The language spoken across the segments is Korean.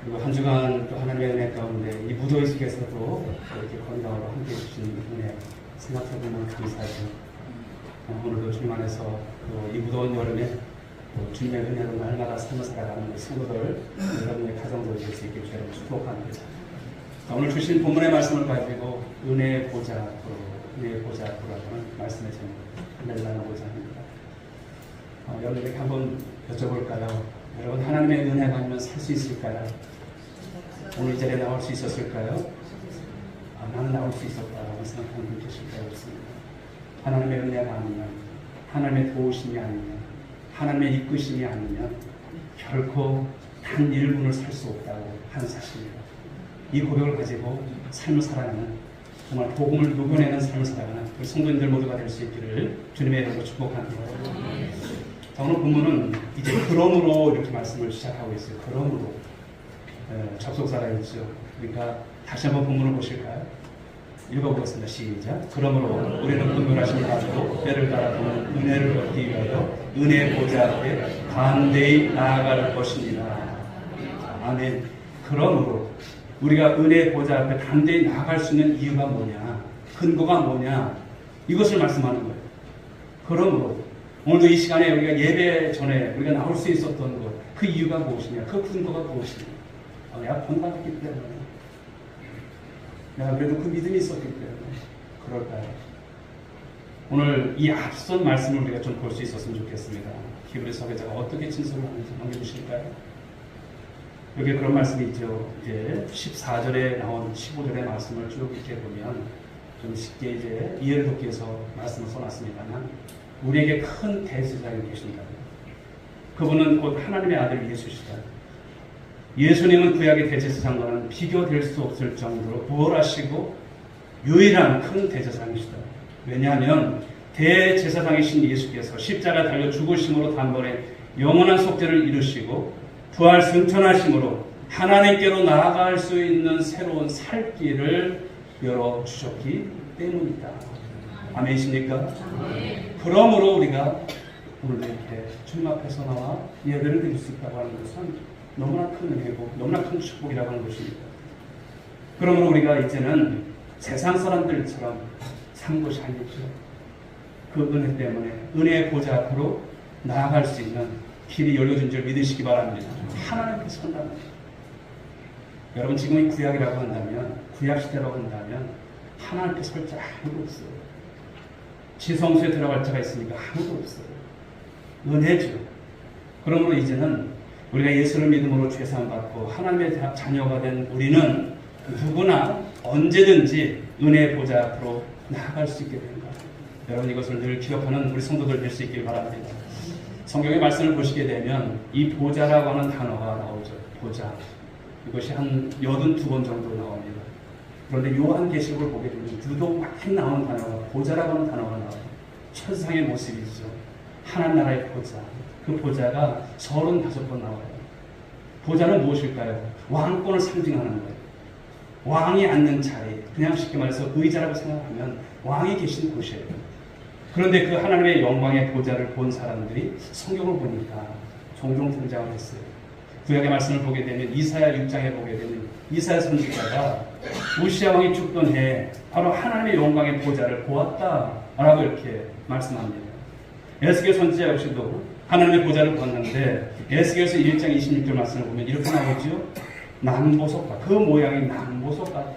그리고 한 주간 또 하나님의 은혜 가운데 이 무더위 속에서도 이렇게 건강으로 함께 해주신 은혜 생각해보면 감사하죠. 오늘도 주님 안에서 또 이 무더운 여름에 또 주님의 은혜로 날마다 삶을 살아가는 우리 성도들 여러분의 가정도 될 수 있게 주님 축복합니다. 오늘 주신 본문의 말씀을 가지고 은혜의 보좌 앞으로 은혜의 보좌 앞으로라는 말씀의 제목을 나누고자 합니다. 여러분에게 한번 여쭤볼까요? 여러분 하나님의 은혜가 아니면 살 수 있을까요? 오늘 이 자리에 나올 수 있었을까요? 나는 나올 수 있었다라고 생각하는 분 계실까요? 없습니다. 하나님의 은혜가 아니면, 하나님의 도우심이 아니면, 하나님의 이끄심이 아니면 결코 단 1분을 살 수 없다고 하는 사실입니다. 이 고백을 가지고 삶을 살아가는, 정말 복음을 누구내는 삶을 살아가는 우리 성도님들 모두가 될 수 있기를 주님의 이름으로 축복합니다. 자, 오늘 본문은 이제 그러므로 이렇게 말씀을 시작하고 있어요. 그러므로 접속사가 있죠. 그러니까 다시 한번 본문을 보실까요? 읽어보겠습니다. 시작. 그러므로 우리는 분별하심을 가지고 때를 따라도는 은혜를 얻기 위하여 은혜의 보좌 앞에 담대히 나아갈 것입니다. 아멘. 그러므로 우리가 은혜의 보좌 앞에 담대히 나아갈 수 있는 이유가 뭐냐, 근거가 뭐냐, 이것을 말씀하는 거예요. 그러므로 오늘도 이 시간에 우리가 예배 전에 우리가 나올 수 있었던 것, 그 이유가 무엇이냐, 그 근거가 무엇이냐. 내가 건강했기 때문에, 내가 그래도 그 믿음이 있었기 때문에 그럴까요? 오늘 이 앞선 말씀을 우리가 좀 볼 수 있었으면 좋겠습니다. 히브리 서기자가 어떻게 진술을 하는지 넘겨주실까요? 여기 그런 말씀이 있죠. 이제 14절에 나온 15절의 말씀을 쭉 이렇게 보면 좀 쉽게 이제 이해를 돕기 위해서 말씀을 써놨습니다만, 우리에게 큰 대제사장이 계신다. 그분은 곧 하나님의 아들 예수시다. 예수님은 구약의 대제사장과는 비교될 수 없을 정도로 부활하시고 유일한 큰 대제사장이시다. 왜냐하면 대제사장이신 예수께서 십자가 달려 죽으심으로 단번에 영원한 속죄를 이루시고 부활 승천하심으로 하나님께로 나아갈 수 있는 새로운 살 길을 열어주셨기 때문이다. 아멘이십니까? 그러므로 우리가 오늘도 이렇게 주님 앞에서 나와 예배를 드릴 수 있다고 하는 것은 너무나 큰 은혜고 너무나 큰 축복이라고 하는 것입니다. 그러므로 우리가 이제는 세상 사람들처럼 산 것이 아니죠. 그 은혜 때문에 은혜의 보좌 앞으로 나아갈 수 있는 길이 열려진 줄 믿으시기 바랍니다. 하나님께 선다는 거죠. 여러분 지금이 구약이라고 한다면, 구약시대라고 한다면 하나님께 설 자 아무도 없어요. 지성소에 들어갈 자가 있으니까 아무도 없어요. 은혜죠. 그러므로 이제는 우리가 예수를 믿음으로 죄사함받고 하나님의 자녀가 된 우리는 누구나 언제든지 은혜의 보좌 앞으로 나아갈 수 있게 됩니다. 여러분 이것을 늘 기억하는 우리 성도들 될 수 있길 바랍니다. 성경의 말씀을 보시게 되면 이 보좌라고 하는 단어가 나오죠. 보좌. 이것이 한 82번 정도 나옵니다. 그런데 요한계시록을 보게 되면 유독 많이 나오는 단어가 보좌라고 하는 단어가 나와요. 천상의 모습이죠. 하나님 나라의 보좌. 그 보좌가 35번 나와요. 보좌는 무엇일까요? 왕권을 상징하는 거예요. 왕이 앉는 자리, 그냥 쉽게 말해서 의자라고 생각하면 왕이 계신 곳이에요. 그런데 그 하나님의 영광의 보좌를 본 사람들이 성경을 보니까 종종 등장을 했어요. 구약의 말씀을 보게 되면 이사야 6장에 보게 되면 이사야 선지자가 우시야 왕이 죽던 해에 바로 하나님의 영광의 보좌를 보았다라고 이렇게 말씀합니다. 에스겔 선지자 역시도 하나님의 보좌를 보았는데 에스겔서 1장 26절 말씀을 보면 이렇게 나오죠. 남보석과 그 모양이 남보석 같다.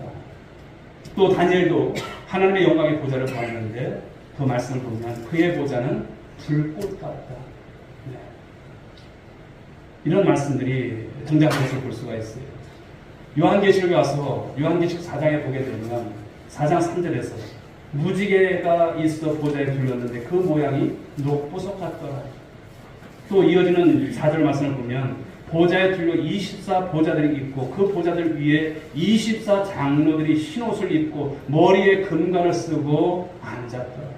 또 다니엘도 하나님의 영광의 보좌를 보았는데 그 말씀을 보면 그의 보좌는 불꽃 같다. 네. 이런 말씀들이 등장하는 것을 볼 수가 있어요. 요한계시록에 와서 요한계시록 4장에 보게 되면 4장 3절에서 무지개가 있어 보좌에 둘렀는데 그 모양이 녹보석 같더라. 또 이어지는 4절 말씀을 보면 보좌에 둘려 24 보좌들이 있고 그 보좌들 위에 24 장로들이 흰옷을 입고 머리에 금관을 쓰고 앉았더라.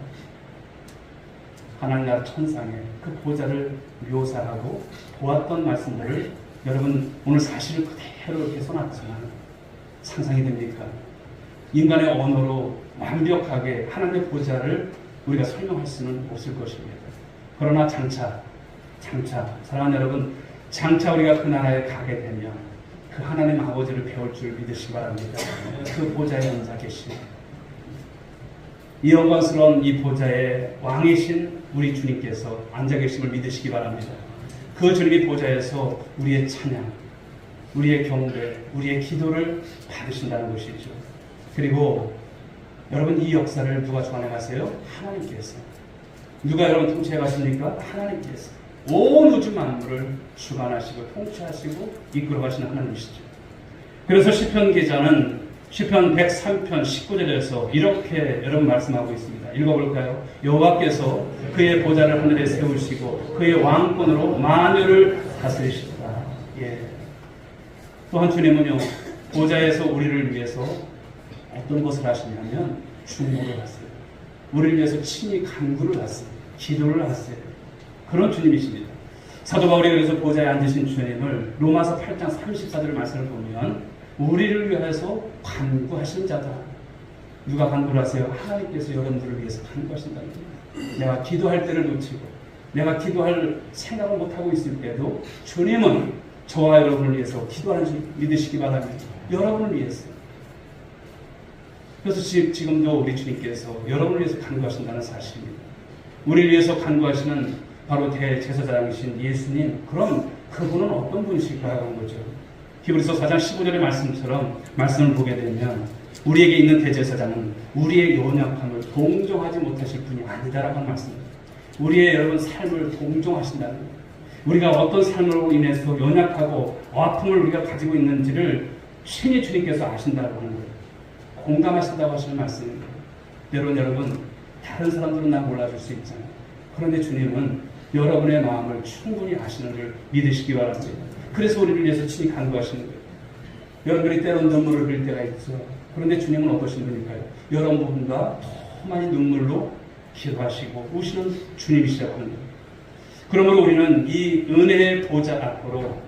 하나님 나라 천상에 그 보좌를 묘사하고 보았던 말씀들을 여러분 오늘 사실을 그대로 이렇게 써놨지만 상상이 됩니까? 인간의 언어로 완벽하게 하나님의 보좌를 우리가 설명할 수는 없을 것입니다. 그러나 장차 사랑하는 여러분, 장차 우리가 그 나라에 가게 되면 그 하나님 아버지를 배울 줄 믿으시기 바랍니다. 그 보좌에 앉아 계시는 이 영광스러운 이 보좌에 왕이신 우리 주님께서 앉아 계심을 믿으시기 바랍니다. 그 주님의 보좌에서 우리의 찬양, 우리의 경배, 우리의 기도를 받으신다는 것이죠. 그리고 여러분, 이 역사를 누가 주관해 가세요? 하나님께서. 누가 여러분 통치해 가십니까? 하나님께서. 온 우주 만물을 주관하시고 통치하시고 이끌어 가시는 하나님이시죠. 그래서 시편 기자는 시편 103편 19절에서 이렇게 여러분 말씀하고 있습니다. 읽어볼까요? 여호와께서 그의 보좌를 하늘에 세우시고 그의 왕권으로 만유를 다스리시다. 예. 또한 주님은요, 보좌에서 우리를 위해서 어떤 것을 하시냐면 중보를 하세요. 우리를 위해서 친히 간구를 하세요. 기도를 하세요. 그런 주님이십니다. 사도 바울이 그래서 보좌에 앉으신 주님을 로마서 8장 34절 말씀을 보면 우리를 위해서 간구하신 자다. 누가 간구를 하세요? 하나님께서 여러분들을 위해서 간구하신다는 겁니다. 내가 기도할 때를 놓치고 내가 기도할 생각을 못하고 있을 때도 주님은 저와 여러분을 위해서 기도하는 줄 믿으시기 바랍니다. 여러분을 위해서. 그래서 지금도 우리 주님께서 여러분을 위해서 간구하신다는 사실입니다. 우리를 위해서 간구하시는 바로 대제사장이신 예수님, 그럼 그분은 어떤 분이실까요? 하는 거죠. 히브리서 4장 15절의 말씀처럼 말씀을 보게 되면 우리에게 있는 대제사장은 우리의 연약함을 동정하지 못하실 분이 아니다라고 하는 말씀입니다. 우리의 여러분 삶을 동정하신다는 거예요. 우리가 어떤 삶으로 인해서 연약하고 아픔을 우리가 가지고 있는지를 신이 주님께서 아신다고 하는 거예요. 공감하신다고 하시는 말씀입니다. 때론 여러분, 다른 사람들은 나 몰라줄 수 있잖아요. 그런데 주님은 여러분의 마음을 충분히 아시는 줄 믿으시기 바랍니다. 그래서 우리를 위해서 친히 간구하시는 거예요. 여러분들이 때론 눈물을 흘릴 때가 있죠. 그런데 주님은 어떠신 분일까요? 여러분과 더 많이 눈물로 기도하시고 우시는 주님이시라고 하는 거예요. 그러므로 우리는 이 은혜의 보좌 앞으로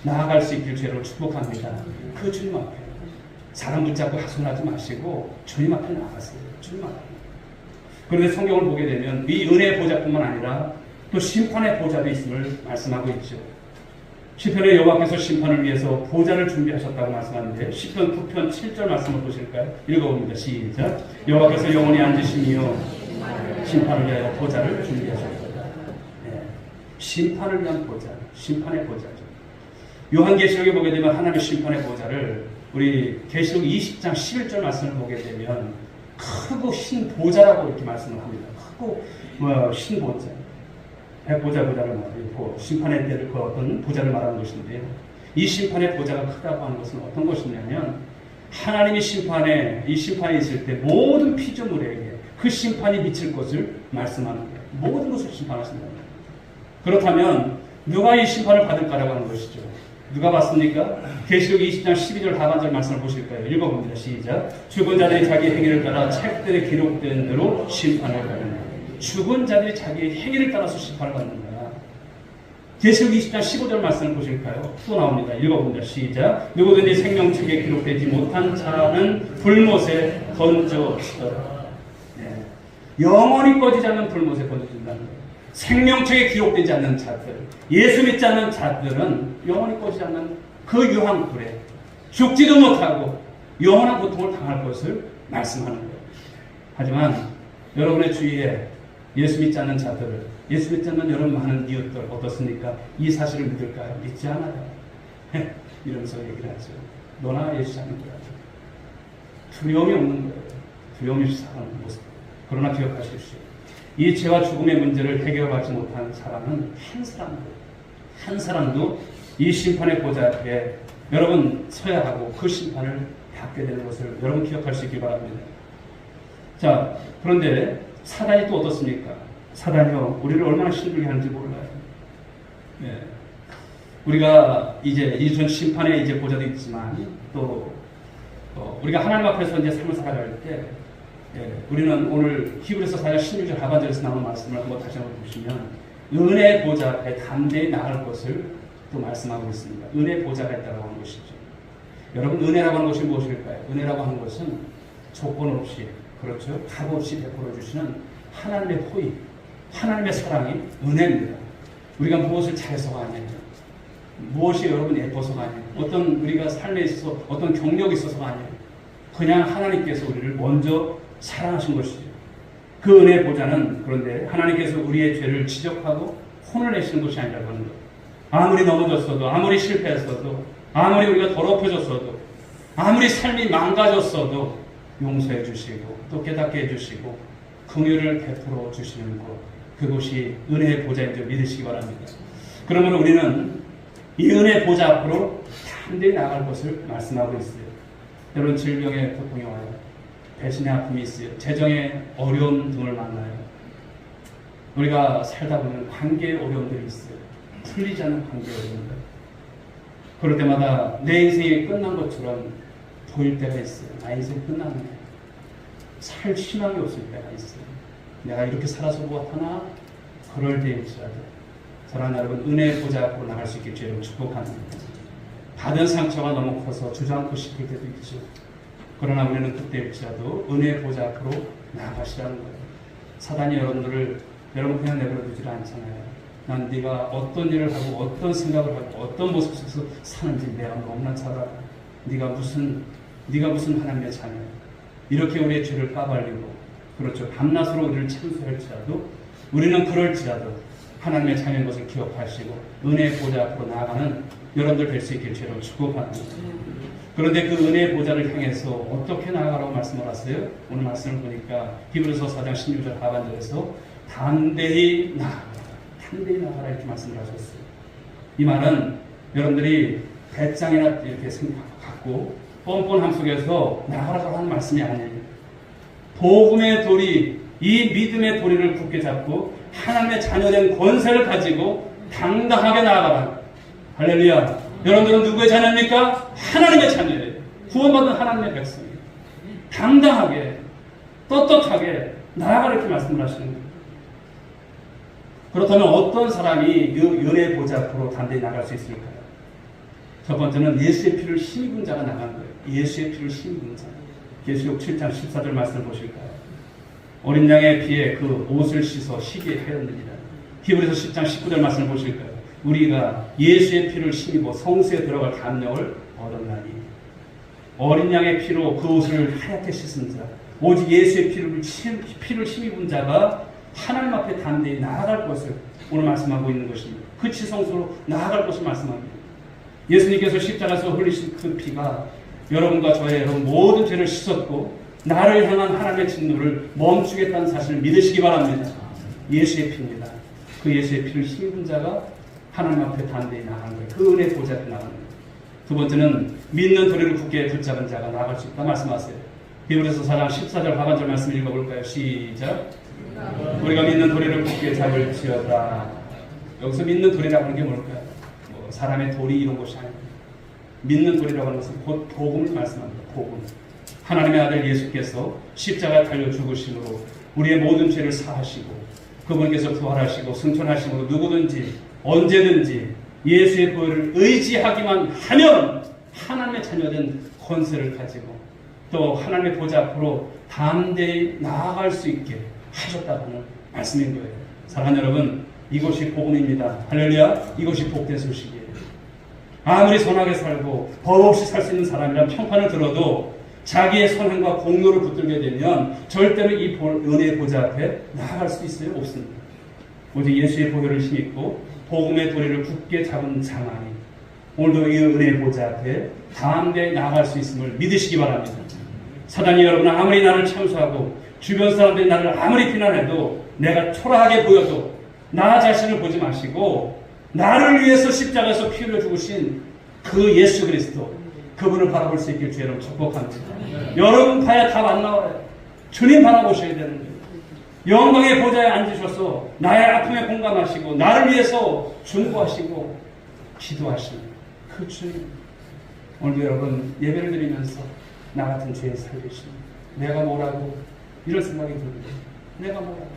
나아갈 수 있길 주를 축복합니다. 그 주님 앞에 사람 붙잡고 하소연하지 마시고 주님 앞에 나가세요. 주님 앞에. 그런데 성경을 보게 되면 이 은혜의 보좌뿐만 아니라 또 심판의 보좌도 있음을 말씀하고 있죠. 시편의 여호와께서 심판을 위해서 보좌를 준비하셨다고 말씀하는데 시편 9편 7절 말씀을 보실까요? 읽어봅니다. 시작. 여호와께서 영원히 앉으시며 심판을 위하여 보좌를 준비하셨다. 네. 심판을 위한 보좌, 심판의 보좌죠. 요한계시록에 보게 되면 하나님의 심판의 보좌를 우리 계시록 20장 11절 말씀을 보게 되면 크고 흰 보좌라고 이렇게 말씀을 합니다. 크고 흰 보좌. 백보좌를 말하고 심판의 때를 그 어떤 보좌를 말하는 것인데요. 이 심판의 보좌가 크다고 하는 것은 어떤 것이냐면 하나님이 이 심판에 있을 때 모든 피조물에게 그 심판이 미칠 것을 말씀하는 거예요. 모든 것을 심판하신다는 거예요. 그렇다면 누가 이 심판을 받을까라고 하는 것이죠. 누가 받습니까? 계시록 20장 12절 하반절 말씀을 보실까요? 읽어봅니다. 시작. 죽은 자들이 자기 행위를 따라 책들에 기록된 대로 심판을 받는다. 죽은 자들이 자기의 행위를 따라서 심판을 받는다. 계시록 20장 15절 말씀을 보실까요? 또 나옵니다. 읽어봅니다. 시작. 누구든지 생명책에 기록되지 못한 자는 불못에 던져지더라. 네. 영원히 꺼지지 않는 불못에 던져진다는 거예요. 생명책에 기록되지 않는 자들, 예수 믿지 않는 자들은 영원히 꺼지지 않는 그 유황불에 죽지도 못하고 영원한 고통을 당할 것을 말씀하는 거예요. 하지만 여러분의 주위에 예수 믿지 않는 자들을, 예수 믿지 않는 여러분 많은 이웃들 어떻습니까? 이 사실을 믿을까요? 믿지 않아요. 이러면서 얘기를 하죠. 너나 예수 않는 거야. 두려움이 없는 거예요. 두려움이 없이 사는 모습. 그러나 기억하십시오. 이 죄와 죽음의 문제를 해결하지 못한 사람은 한 사람도 이 심판의 보좌 앞에 여러분 서야 하고 그 심판을 받게 되는 것을 여러분 기억할 수 있기 바랍니다. 자, 그런데 사단이 또 어떻습니까? 사단이요, 우리를 얼마나 힘들게 하는지 몰라요. 네. 우리가 이제 이 심판의 이제 보좌도 있지만 또 우리가 하나님 앞에서 이제 삶을 살아갈 때 우리는 오늘 히브리서 4장 16절 하반절에서 나오는 말씀을 한번 다시 한번 보시면 은혜의 보좌 앞에 담대히 나갈 것을 또 말씀하고 있습니다. 은혜의 보좌가 있다고 하는 것이죠. 여러분, 은혜라고 하는 것이 무엇일까요? 은혜라고 하는 것은 조건 없이, 그렇죠? 값 없이 베풀어 주시는 하나님의 호의, 하나님의 사랑이 은혜입니다. 우리가 무엇을 잘해서가 아니에요. 무엇이 여러분 예뻐서가 아니에요. 어떤 우리가 삶에 있어서 어떤 경력이 있어서가 아니에요. 그냥 하나님께서 우리를 먼저 사랑하신 것이죠. 그 은혜의 보좌는 그런데 하나님께서 우리의 죄를 지적하고 혼을 내시는 것이 아니라고 하는 거예요. 아무리 넘어졌어도, 아무리 실패했어도, 아무리 우리가 더럽혀졌어도, 아무리 삶이 망가졌어도 용서해 주시고 또 깨닫게 해주시고 긍휼을 베풀어 주시는 것, 그것이 은혜의 보좌인 줄 믿으시기 바랍니다. 그러므로 우리는 이 은혜의 보좌 앞으로 담대히 나아갈 것을 말씀하고 있어요. 여러분, 질병의 고통이 와요. 배신의 아픔이 있어요. 재정의 어려운 등을 만나요. 우리가 살다 보면 관계의 어려움들이 있어요. 풀리지 않는 관계의 어려움들. 그럴 때마다 내 인생이 끝난 것처럼 보일 때가 있어요. 나 인생 끝났네. 살 희망이 없을 때가 있어요. 내가 이렇게 살아서 무엇하나? 그럴 때일지라도 사랑하는 여러분, 은혜의 보좌 앞으로 나갈 수 있게 주님을 축복합니다. 받은 상처가 너무 커서 주저앉고 싶을 때도 있죠. 그러나 우리는 그때일지라도 은혜의 보좌 앞으로 나아가시라는 거예요. 사단이 여러분들을 여러분 그냥 내버려 두질 않잖아요. 난 네가 어떤 일을 하고 어떤 생각을 하고 어떤 모습 속에서 사는지 내가 너무나 잘 알아. 네가 무슨 하나님의 자녀야. 이렇게 우리의 죄를 까발리고, 그렇죠, 밤낮으로 우리를 참수할지라도 우리는 그럴지라도 하나님의 자녀인 것을 기억하시고 은혜의 보좌 앞으로 나아가는 여러분들 될 수 있길 주로 축복합니다. 그런데 그 은혜의 보좌를 향해서 어떻게 나아가라고 말씀을 하세요? 오늘 말씀을 보니까 히브리서 4장 16절 하반절에서 담대히 나아가라 이렇게 말씀을 하셨어요. 이 말은 여러분들이 배짱이나 이렇게 갖고 뻔뻔함 속에서 나아가라고 하는 말씀이 아니에요. 복음의 도리, 이 믿음의 도리를 굳게 잡고 하나님의 자녀된 권세를 가지고 당당하게 나아가라. 할렐루야. 여러분들은 누구의 자녀입니까? 하나님의 자녀예요. 구원받은 하나님의 백성이에요. 당당하게 떳떳하게 나아가라 이렇게 말씀을 하시는 거예요. 그렇다면 어떤 사람이 이 은혜의 보좌 앞으로 담대히 나갈 수 있을까요? 첫 번째는 예수의 피를 힘입은 자가 나간 거예요. 예수의 피를 힘입은 자. 계시록 7장 14절 말씀을 보실까요? 어린 양의 피에 그 옷을 씻어 시기에 하였느니라. 히브리서 10장 19절 말씀을 보실까요? 우리가 예수의 피를 힘입어 성수에 들어갈 담력을 얻었나니. 어린 양의 피로 그 옷을 하얗게 씻은 자, 오직 예수의 피를 힘입은 자가 하나님 앞에 담대히 나아갈 것을 오늘 말씀하고 있는 것입니다. 그 지성소로 나아갈 것을 말씀합니다. 예수님께서 십자가에서 흘리신 그 피가 여러분과 저의 여러분 모든 죄를 씻었고 나를 향한 하나님의 진노를 멈추겠다는 사실을 믿으시기 바랍니다. 예수의 피입니다. 그 예수의 피를 힘입은 자가 하나님 앞에 담대히 나가는 거예요. 그 은혜 보좌 앞에 나가는 거예요. 두 번째는 믿는 도리를 굳게 붙잡은 자가 나아갈 수 있다 말씀하세요. 히브리서 4장 14절 하반절 말씀 읽어볼까요? 시작. 우리가 믿는 도리를 굳게 잡을지어다. 여기서 믿는 도리라고 하는 게 뭘까요? 사람의 도리 이런 것이 아닙니다. 믿는 도리라고 하는 것은 곧 복음을 말씀합니다. 복음. 하나님의 아들 예수께서 십자가에 달려 죽으심으로 우리의 모든 죄를 사하시고 그분께서 부활하시고 승천하심으로 누구든지 언제든지 예수의 보혈을 의지하기만 하면 하나님의 자녀된 권세를 가지고 또 하나님의 보좌 앞으로 담대히 나아갈 수 있게 하셨다는 말씀인 거예요. 사랑하는 여러분, 이것이 복음입니다. 할렐루야. 이것이 복된 소식이에요. 아무리 선하게 살고 법 없이 살 수 있는 사람이란 평판을 들어도 자기의 선행과 공로를 붙들게 되면 절대로 이 은혜의 보좌 앞에 나아갈 수 있어요? 없습니다. 오직 예수의 보혈을 힘입고 복음의 도리를 굳게 잡은 자만이 오늘도 이 은혜의 보좌 앞에 담대히 나아갈 수 있음을 믿으시기 바랍니다. 사단이 여러분 아무리 나를 참수하고 주변 사람들이 나를 아무리 비난해도 내가 초라하게 보여도 나 자신을 보지 마시고 나를 위해서 십자가에서 피 흘려 죽으신 그 예수 그리스도, 그분을 바라볼 수 있길 주의 이름 축복합니다. 여러분 봐야 답 안 나와요. 주님 바라보셔야 되는 거예요. 영광의 보좌에 앉으셔서 나의 아픔에 공감하시고 나를 위해서 중보하시고 기도하시는 그 주님. 오늘도 여러분 예배를 드리면서 나 같은 죄에 살리시는 내가 뭐라고 이런 생각이 들고 내가 뭐라고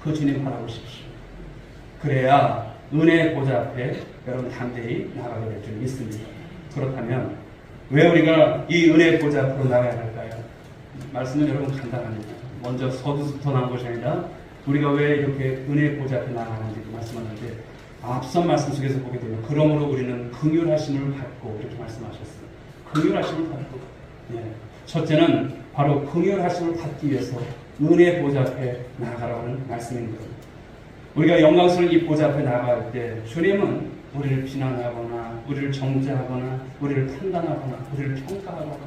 그 주님 바라보십시오. 그래야 은혜의 보좌 앞에 여러분 담대히 나가게 될 줄 믿습니다. 그렇다면 왜 우리가 이 은혜의 보좌 앞으로 나가야 할까요? 말씀은 여러분 간단합니다. 먼저 서두부터 나온 것이 아니라 우리가 왜 이렇게 은혜의 보좌 앞에 나가는지 말씀하는데 앞선 말씀 속에서 보게 되면 그러므로 우리는 긍휼하심을 받고 이렇게 말씀하셨어요. 긍휼하심을 받고. 예. 첫째는 바로 긍휼하심을 받기 위해서 은혜 보좌 앞에 나아가라고 하는 말씀인 거예요. 우리가 영광스러운 이 보좌 앞에 나아갈 때 주님은 우리를 비난하거나 우리를 정죄하거나 우리를 판단하거나 우리를 평가하거나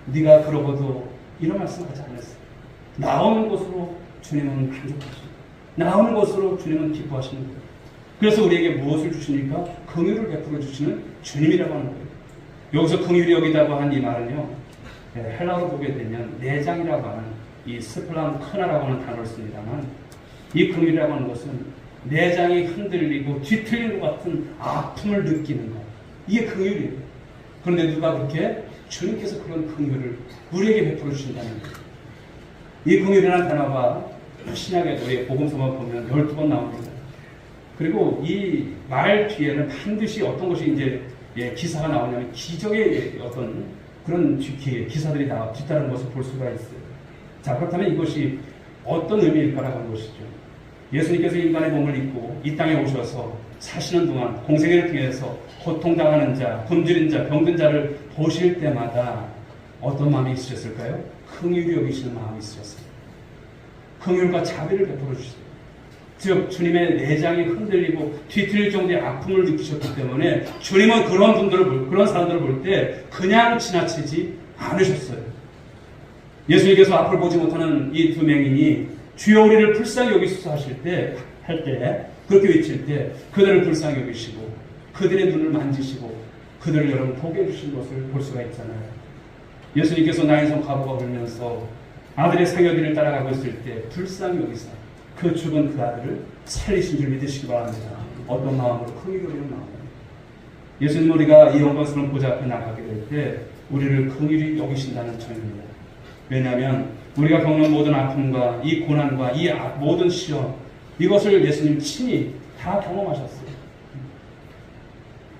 네가 그러고도 이런 말씀하지 않았어요. 나오는 곳으로 주님은 만족하십니다. 나오는 곳으로 주님은 기뻐하십니다. 그래서 우리에게 무엇을 주시니까? 긍휼을 베풀어 주시는 주님이라고 하는 거예요. 여기서 긍휼이 여기다고 한 이 말은요, 헬라어로 보게 되면 내장이라고 하는 이 스플람 크나라고 하는 단어를 씁니다만, 이 긍휼이라고 하는 것은 내장이 흔들리고 뒤틀린 것 같은 아픔을 느끼는 것. 이게 긍휼이에요. 그런데 누가 그렇게? 주님께서 그런 긍휼을 우리에게 베풀어 주신다는 거예요. 이 긍휼이라는 단어가 신약의 우리 복음서만 보면 12번 나옵니다. 그리고 이 말 뒤에는 반드시 어떤 것이 이제 기사가 나오냐면 기적의 어떤 그런 기사들이 뒤따르는 것을 볼 수가 있어요. 자, 그렇다면 이것이 어떤 의미일까라고 하는 것이죠. 예수님께서 인간의 몸을 입고 이 땅에 오셔서 사시는 동안 공생애를 통해서 고통당하는 자, 굶주린 자, 병든 자를 보실 때마다 어떤 마음이 있으셨을까요? 긍휼히 여기시는 마음이 있으셨어요. 긍휼과 자비를 베풀어 주셨어요. 즉 주님의 내장이 흔들리고 뒤틀릴 정도의 아픔을 느끼셨기 때문에 주님은 그런 사람들을 볼 때 그냥 지나치지 않으셨어요. 예수님께서 앞을 보지 못하는 이 두 맹인이 주여 우리를 불쌍히 여기소서 할 때 그렇게 외칠 때 그들을 불쌍히 여기시고 그들의 눈을 만지시고 그들을 여러분 보게 해주신 것을 볼 수가 있잖아요. 예수님께서 나인성 과부가 울면서 아들의 상여기를 따라가고 있을 때 불쌍히 여기사 그 죽은 그 아들을 살리신 줄 믿으시기 바랍니다. 어떤 마음으로? 긍휼히 여기는 마음으로. 예수님 우리가 이 영광스러운 보좌 앞에 나가게 될 때 우리를 긍휼히 여기신다는 점입니다. 왜냐하면 우리가 겪는 모든 아픔과 이 고난과 이 모든 시험 이것을 예수님 친히 다 경험하셨어요.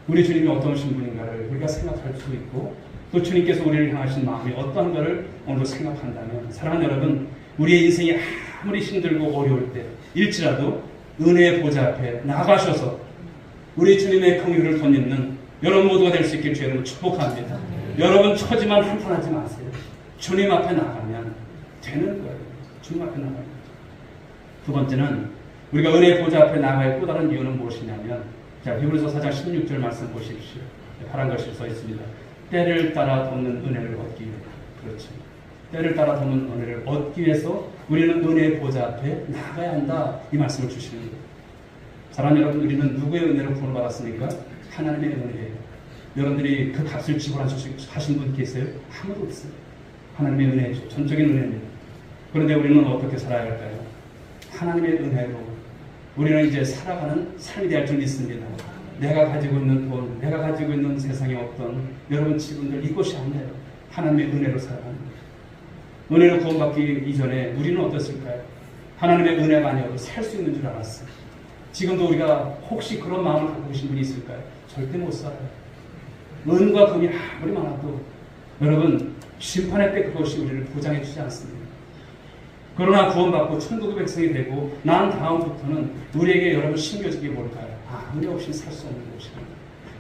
우리 주님이 어떤 신분인가를 우리가 생각할 수 있고 또 주님께서 우리를 향하신 마음이 어떠한가를 오늘도 생각한다면 사랑하는 여러분, 우리의 인생이 아무리 힘들고 어려울 때 일지라도 은혜의 보좌 앞에 나가셔서 우리 주님의 긍휼을 덧입는 여러분 모두가 될 수 있길 주님을 축복합니다. 여러분 처지만 한탄하지 마세요. 주님 앞에 나가면 되는 거예요. 주님 앞에 나가면. 두 번째는 우리가 은혜의 보좌 앞에 나갈 또 다른 이유는 무엇이냐면 자, 히브리서 4장 16절 말씀 보십시오. 파란 글씨로 써 있습니다. 때를 따라 돕는 은혜를 얻기 위해. 그렇죠. 때를 따라 돕는 은혜를 얻기 위해서 우리는 은혜의 보좌 앞에 나가야 한다. 이 말씀을 주시는 거예요. 사랑하는 여러분, 우리는 누구의 은혜로 구원을 받았습니까? 하나님의 은혜예요. 여러분들이 그 값을 지불하신 분 계세요? 아무도 없어요. 하나님의 은혜죠. 전적인 은혜입니다. 그런데 우리는 어떻게 살아야 할까요? 하나님의 은혜로 우리는 이제 살아가는 삶이 될 줄 믿습니다. 내가 가지고 있는 돈, 내가 가지고 있는 세상의 어떤 여러분 지분들 이것이 아니에요. 하나님의 은혜로 살아가는 거예요. 은혜로 구원받기 이전에 우리는 어땠을까요? 하나님의 은혜가 아니어도 살 수 있는 줄 알았어요. 지금도 우리가 혹시 그런 마음을 갖고 계신 분이 있을까요? 절대 못 살아요. 은과 금이 아무리 많아도 여러분 심판의 때 그것이 우리를 보장해 주지 않습니다. 그러나 구원받고 천국의 백성이 되고 난 다음부터는 우리에게 여러분 신겨진 게 뭘까요? 은혜 없이는 살 수 없는 것이다.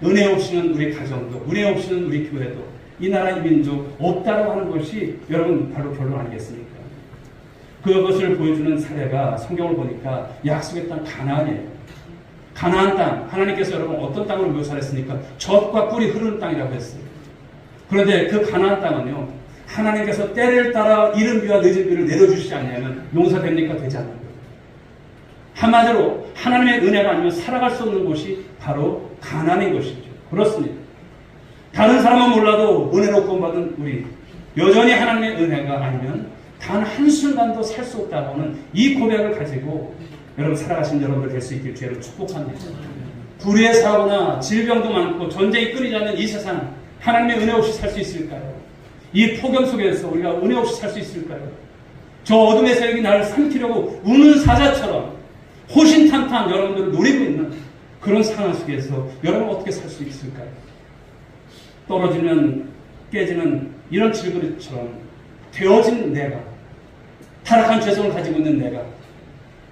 은혜 없이는 우리 가정도, 은혜 없이는 우리 교회도, 이 나라 이 민족 없다고 하는 것이 여러분 바로 결론 아니겠습니까? 그것을 보여주는 사례가 성경을 보니까 약속의 땅 가나안이에요. 가나안 땅, 하나님께서 여러분 어떤 땅으로 묘사를 했습니까? 젖과 꿀이 흐르는 땅이라고 했어요. 그런데 그 가나안 땅은요, 하나님께서 때를 따라 이른 비와 늦은 비를 내려주시지 않으면 용서됩니까? 되지 않는 거예요. 한마디로 하나님의 은혜가 아니면 살아갈 수 없는 곳이 바로 가나안인 것이죠. 그렇습니다. 다른 사람은 몰라도 은혜로 구원받은 우리 여전히 하나님의 은혜가 아니면 단 한순간도 살 수 없다고 하는 이 고백을 가지고 여러분 살아가신 여러분들 될 수 있길 주로 축복합니다. 불의의 사고나 질병도 많고 전쟁이 끊이지 않는 이 세상 하나님의 은혜 없이 살 수 있을까요? 이 폭염 속에서 우리가 은혜 없이 살 수 있을까요? 저 어둠의 세력이 나를 삼키려고 우는 사자처럼 호신탄탄 여러분들을 노리고 있는 그런 상황 속에서 여러분 어떻게 살 수 있을까요? 떨어지면 깨지는 이런 질그릇처럼 되어진 내가, 타락한 죄성을 가지고 있는 내가,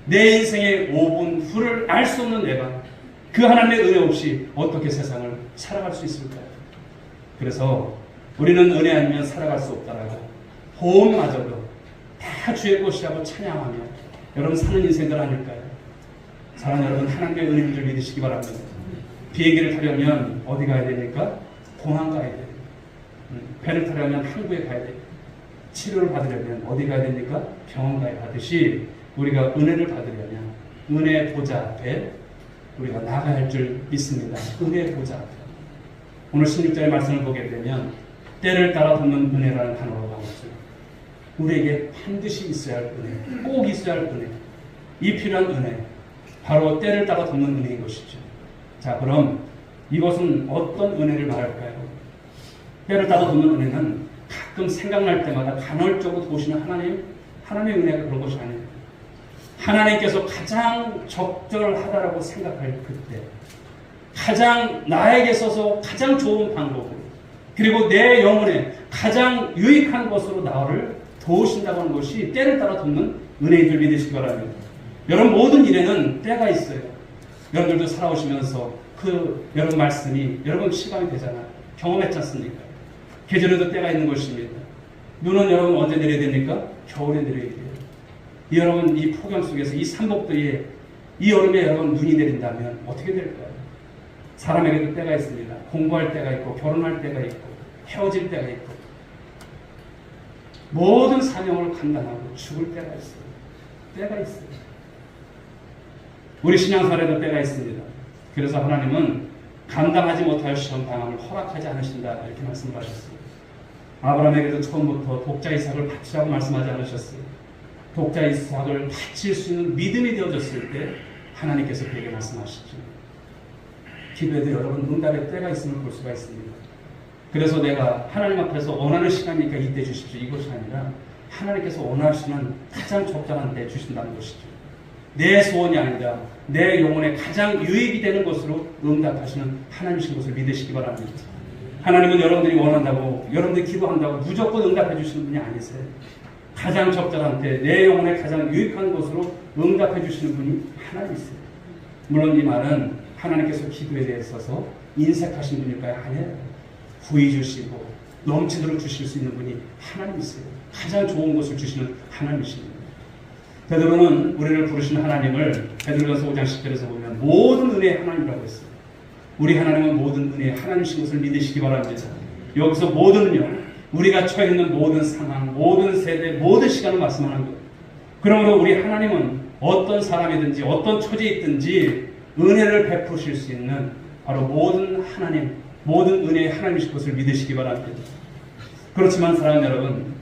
내 인생의 5분 후를 알 수 없는 내가, 그 하나님의 은혜 없이 어떻게 세상을 살아갈 수 있을까요? 그래서 우리는 은혜 아니면 살아갈 수 없다라고 보험마저도 다 주의 것이라고 찬양하며 여러분 사는 인생들 아닐까요? 사랑하는 여러분, 하나님의 은혜인 줄 믿으시기 바랍니다. 비행기를 타려면 어디 가야 됩니까? 공항 가야 돼요. 배를 타려면 항구에 가야 돼요. 치료를 받으려면 어디 가야 됩니까? 병원 가야 하듯이 우리가 은혜를 받으려면 은혜 보좌 앞에 우리가 나가야 할 줄 믿습니다. 은혜 보좌 앞에. 오늘 16절의 말씀을 보게 되면 때를 따라 돕는 은혜라는 단어가 나오죠. 우리에게 반드시 있어야 할 은혜, 꼭 있어야 할 은혜, 이 필요한 은혜, 바로 때를 따라 돕는 은혜인 것이죠. 자, 그럼 이것은 어떤 은혜를 말할까요? 때를 따라 돕는 은혜는 가끔 생각날 때마다 간헐적으로 도우시는 하나님의 은혜가 그런 것이 아니에요. 하나님께서 가장 적절하다라고 생각할 그때, 가장 나에게 있어서 가장 좋은 방법으로, 그리고 내 영혼에 가장 유익한 것으로 나를 도우신다고 하는 것이 때를 따라 돕는 은혜인 줄 믿으시기 바랍니다. 여러분, 모든 일에는 때가 있어요. 여러분들도 살아오시면서 여러분 말씀이 여러분 시간이 되잖아요. 경험했지 않습니까? 계절에도 때가 있는 것입니다. 눈은 여러분 언제 내려야 됩니까? 겨울에 내려야 돼요. 여러분 이 폭염 속에서 이 삼복도에 이 여름에 여러분 눈이 내린다면 어떻게 될까요? 사람에게도 때가 있습니다. 공부할 때가 있고 결혼할 때가 있고 헤어질 때가 있고 모든 사명을 감당하고 죽을 때가 있어요. 때가 있어요. 우리 신앙생활에도 때가 있습니다. 그래서 하나님은 감당하지 못할 시험 방황을 허락하지 않으신다 이렇게 말씀하셨어요. 아브라함에게도 처음부터 독자 이삭을 바치라고 말씀하지 않으셨어요. 독자 이삭을 바칠 수 있는 믿음이 되어졌을 때 하나님께서 그에게 말씀하시죠. 기도에도 여러분 응답의 때가 있음을 볼 수가 있습니다. 그래서 내가 하나님 앞에서 원하는 시간이니까 이때 주십시오. 이것이 아니라 하나님께서 원하시는 가장 적절한 때 주신다는 것이죠. 내 소원이 아니라 내 영혼에 가장 유익이 되는 것으로 응답하시는 하나님이신 것을 믿으시기 바랍니다. 하나님은 여러분들이 원한다고, 여러분들이 기도한다고 무조건 응답해 주시는 분이 아니세요. 가장 적절한 때 내 영혼에 가장 유익한 것으로 응답해 주시는 분이 하나님이세요. 물론 이 말은 하나님께서 기도에 대해 있어서 인색하신 분일까요? 아니에요. 부의 주시고 넘치도록 주실 수 있는 분이 하나님이세요. 가장 좋은 것을 주시는 하나님이십니다. 베드로는 우리를 부르신 하나님을 베드로전서 5장 10절에서 보면 모든 은혜의 하나님이라고 했어요. 우리 하나님은 모든 은혜의 하나님이신 것을 믿으시기 바랍니다. 여기서 모든은요, 우리가 처해 있는 모든 상황, 모든 세대, 모든 시간을 말씀하는 거예요. 그러므로 우리 하나님은 어떤 사람이든지 어떤 처지에 있든지 은혜를 베푸실 수 있는 바로 모든 하나님, 모든 은혜의 하나님이신 것을 믿으시기 바랍니다. 그렇지만 사랑하는 여러분,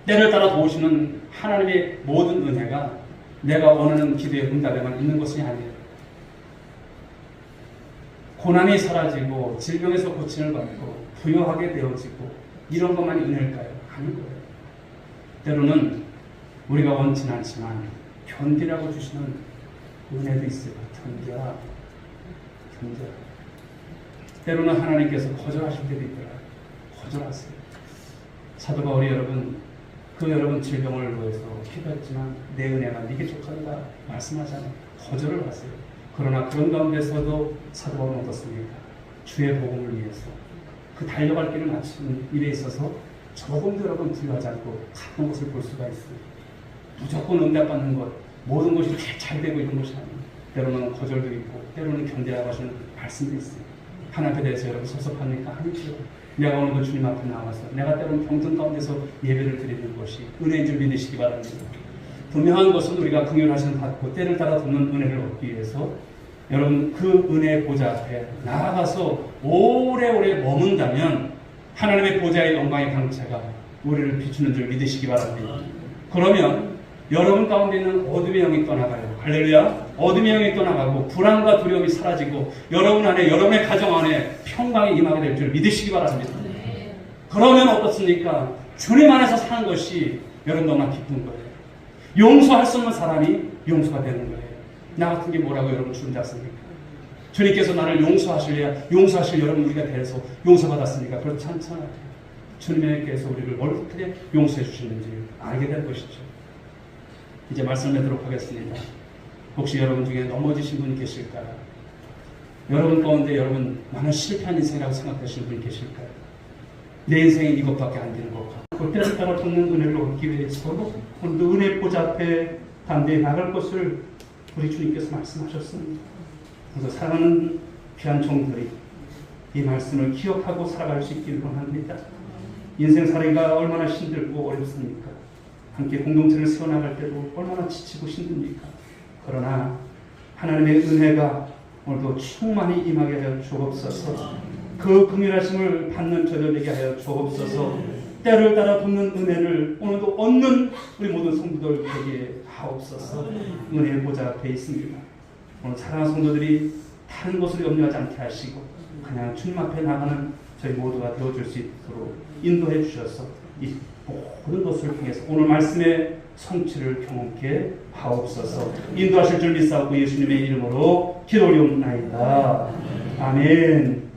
때를 따라 도우시는 하나님의 모든 은혜가 내가 원하는 기도의 응답에만 있는 것이 아니에요. 고난이 사라지고 질병에서 고침을 받고 부유하게 되어지고 이런 것만이 은혜일까요? 아닌 거예요. 때로는 우리가 원치는 않지만 견디라고 주시는 은혜도 있어요. 견뎌. 때로는 하나님께서 거절하실 때도 있더라고요. 거절하세요. 사도 바울이 여러분 질병을 위해서 기도했지만 내 은혜가 네게 족하다 말씀하잖아요. 거절을 하세요. 그러나 그런 가운데서도 사도 바울은 어떻습니까? 주의 복음을 위해서 그 달려갈 길을 마치는 일에 있어서 조금도 여러분 두려워하지 않고 가는 것을 볼 수가 있어요. 무조건 응답받는 것, 모든 것이 잘 되고 이런 것이 아니에요. 때로는 거절도 있고 때로는 견디라고 하시는 말씀도 있어요. 하나님에 대해서 여러분 섭섭합니까? 아니죠. 내가 오늘도 주님 앞에 나와서 내가 때로는 병든 가운데서 예배를 드리는 것이 은혜인 줄 믿으시기 바랍니다. 분명한 것은 우리가 긍휼하심을 받고 때를 따라 돕는 은혜를 얻기 위해서 여러분 그 은혜의 보좌 앞에 나아가서 오래오래 머문다면 하나님의 보좌의 영광의 강체가 우리를 비추는 줄 믿으시기 바랍니다. 그러면 여러분 가운데 있는 어둠의 영이 떠나가요. 할렐루야. 어둠의 영이 떠나가고 불안과 두려움이 사라지고 여러분 안에, 여러분의 가정 안에 평강이 임하게 될 줄 믿으시기 바랍니다. 그러면 어떻습니까? 주님 안에서 사는 것이 여러분 너무나 기쁜 거예요. 용서할 수 없는 사람이 용서가 되는 거예요. 나 같은 게 뭐라고 여러분 주님 잡습니까? 주님께서 나를 용서하실 여러분 우리가 돼서 용서받았습니까? 그렇지 않잖아요. 주님께서 우리를 어떻게 용서해 주시는지 알게 될 것이죠. 이제 말씀을 맺도록 하겠습니다. 혹시 여러분 중에 넘어지신 분이 계실까요? 여러분 가운데 여러분 나는 실패한 인생이라고 생각하시는 분이 계실까요? 내 인생이 이것밖에 안 되는 것 같고 그때를 따라 돕는 은혜를 얻기 위해서 오늘도 은혜 보좌 앞에 담대히 나갈 것을 우리 주님께서 말씀하셨습니다. 그래서 사랑하는 귀한 종들이 이 말씀을 기억하고 살아갈 수 있기를 원합니다. 인생 살이가 얼마나 힘들고 어렵습니까? 함께 공동체를 세워나갈 때도 얼마나 지치고 힘듭니까? 그러나 하나님의 은혜가 오늘도 충만히 임하게 하여 주옵소서. 그 긍휼하심을 받는 저들 되게 하여 주옵소서. 때를 따라 돕는 은혜를 오늘도 얻는 우리 모든 성도들 되게 하옵소서. 은혜의 보좌 앞에 있습니다. 오늘 사랑하는 성도들이 다른 것을 염려하지 않게 하시고 그냥 주님 앞에 나가는 저희 모두가 되어줄 수 있도록 인도해 주셔서 이 모든 것을 통해서 오늘 말씀의 성취를 경험케 하옵소서. 인도하실 줄 믿사옵고 예수님의 이름으로 기도리옵나이다. 아멘.